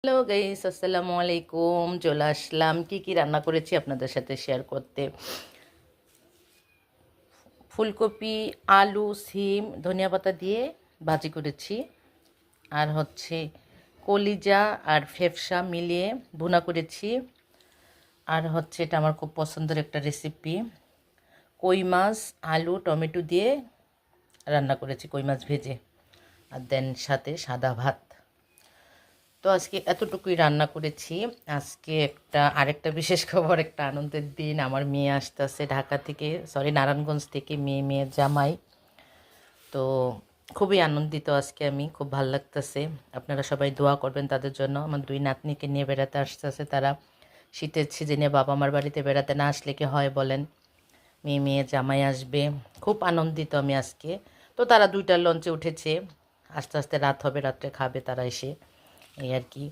Hello guys, আসসালামু আলাইকুম। চলে আসলাম কি কি রান্না করেছি আপনাদের সাথে শেয়ার করতে। ফুলকপি, আলু, সিম, ধনিয়া পাতা দিয়ে ভাজি করেছি। আর হচ্ছে কলিজা আর ফেফসা মিলিয়ে ভুনা করেছি। আর হচ্ছে এটা আমার খুব পছন্দের একটা রেসিপি, কই মাছ আলু টমেটো দিয়ে রান্না করেছি, কই মাছ ভেজে। আর দেন সাথে সাদা ভাত। তো আজকে এতটুকুই রান্না করেছি। আজকে আরেকটা বিশেষ খবর, একটা আনন্দের দিন। আমার মেয়ে আসতেছে ঢাকা থেকে, সরি নারায়ণগঞ্জ থেকে, মেয়ের জামাই। তো খুবই আনন্দিত আজকে আমি, খুব ভালো লাগতেছে। আপনারা সবাই দোয়া করবেন তাদের জন্য। আমার দুই নাতনিকে নিয়ে বেড়াতে আসতেছে তারা। শীতের সিজনে বাবা মার বাড়িতে বেড়াতে না আসলে কি হয় বলেন। মেয়ে জামাই আসবে, খুব আনন্দিত আমি আজকে। তো তারা দুইটার লঞ্চে উঠেছে, আস্তে আস্তে রাত হবে, রাত্রে খাবে তারা এসে, এই আর কি।